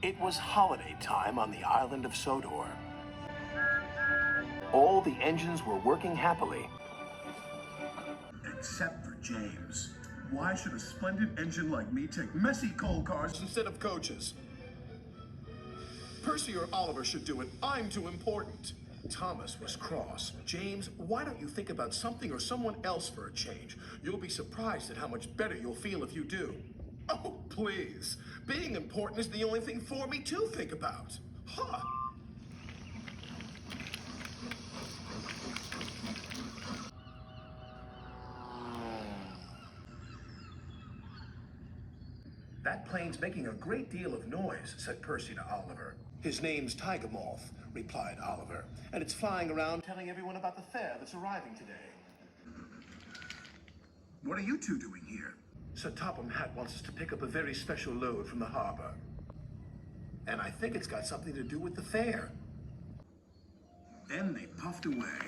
It was holiday time on the island of Sodor. All the engines were working happily. Except for James. Why should a splendid engine like me take messy coal cars instead of coaches? Percy or Oliver should do it. I'm too important. Thomas was cross. James, why don't you think about something or someone else for a change? You'll be surprised at how much better you'll feel if you do. Oh, please. Being important is the only thing for me to think about. Huh. That plane's making a great deal of noise, said Percy to Oliver. His name's Tiger Moth, replied Oliver, and it's flying around telling everyone about the fair that's arriving today. What are you two doing here? Sir Topham Hatt wants us to pick up a very special load from the harbor. And I think it's got something to do with the fair. Then they puffed away.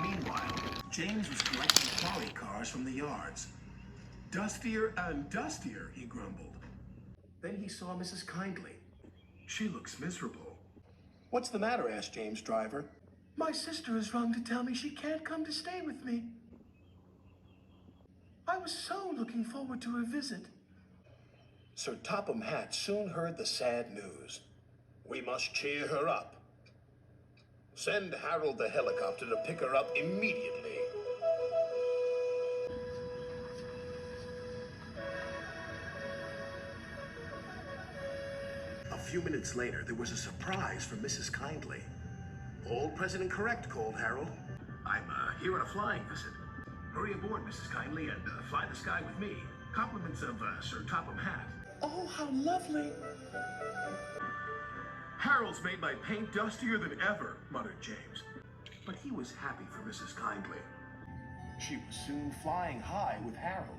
Meanwhile, James was collecting trolley cars from the yards. Dustier and dustier, he grumbled. Then he saw Mrs. Kindly. She looks miserable. What's the matter? Asked James' driver. My sister has rung to tell me she can't come to stay with me. I was so looking forward to her visit. Sir Topham Hatt soon heard the sad news. We must cheer her up. Send Harold the helicopter to pick her up immediately. A few minutes later, there was a surprise for Mrs. Kindly. All present and correct, called Harold. I'm here on a flying visit. Hurry aboard, Mrs. Kindly, and fly the sky with me. Compliments of Sir Topham Hatt. Oh, how lovely. Harold's made my paint dustier than ever, muttered James. But he was happy for Mrs. Kindly. She was soon flying high with Harold.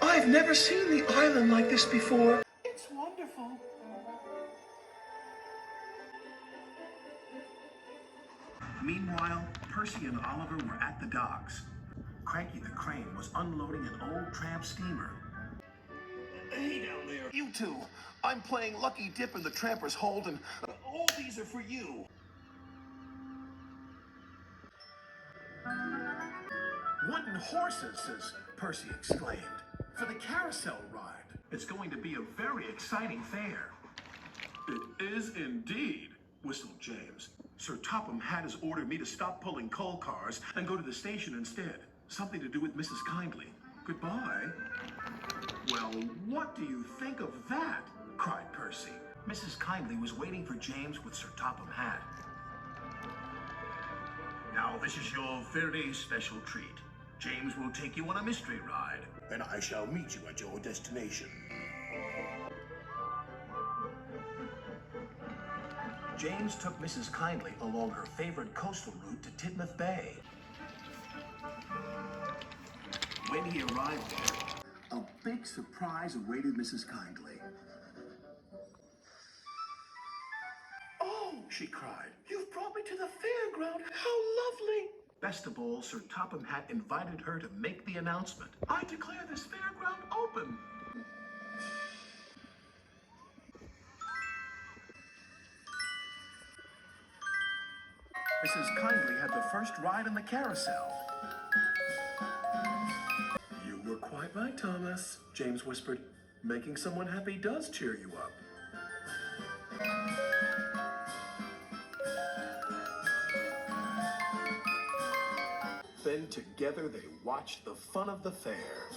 I've never seen the island like this before. It's wonderful. Meanwhile, Percy and Oliver were at the docks. Cranky the Crane was unloading an old tramp steamer. Hey down there. You two. I'm playing Lucky Dip in the Tramper's Hold, and all these are for you. Wooden horses, Percy exclaimed, for the carousel ride. It's going to be a very exciting fair. It is indeed, whistled James. Sir Topham Hatt has ordered me to stop pulling coal cars and go to the station instead. Something to do with Mrs. Kindly. Goodbye. Well, what do you think of that? Cried Percy. Mrs. Kindly was waiting for James with Sir Topham Hatt. Now this is your very special treat. James will take you on a mystery ride, and I shall meet you at your destination. James took Mrs. Kindly along her favorite coastal route to Titmouth Bay. When he arrived there, a big surprise awaited Mrs. Kindly. Oh, she cried, you've brought me to the fairground. How lovely! Best of all, Sir Topham Hatt invited her to make the announcement. I declare this fairground open. Mrs. Kindly had the first ride on the carousel. You were quite right, Thomas, James whispered. Making someone happy does cheer you up. Then together they watched the fun of the fair.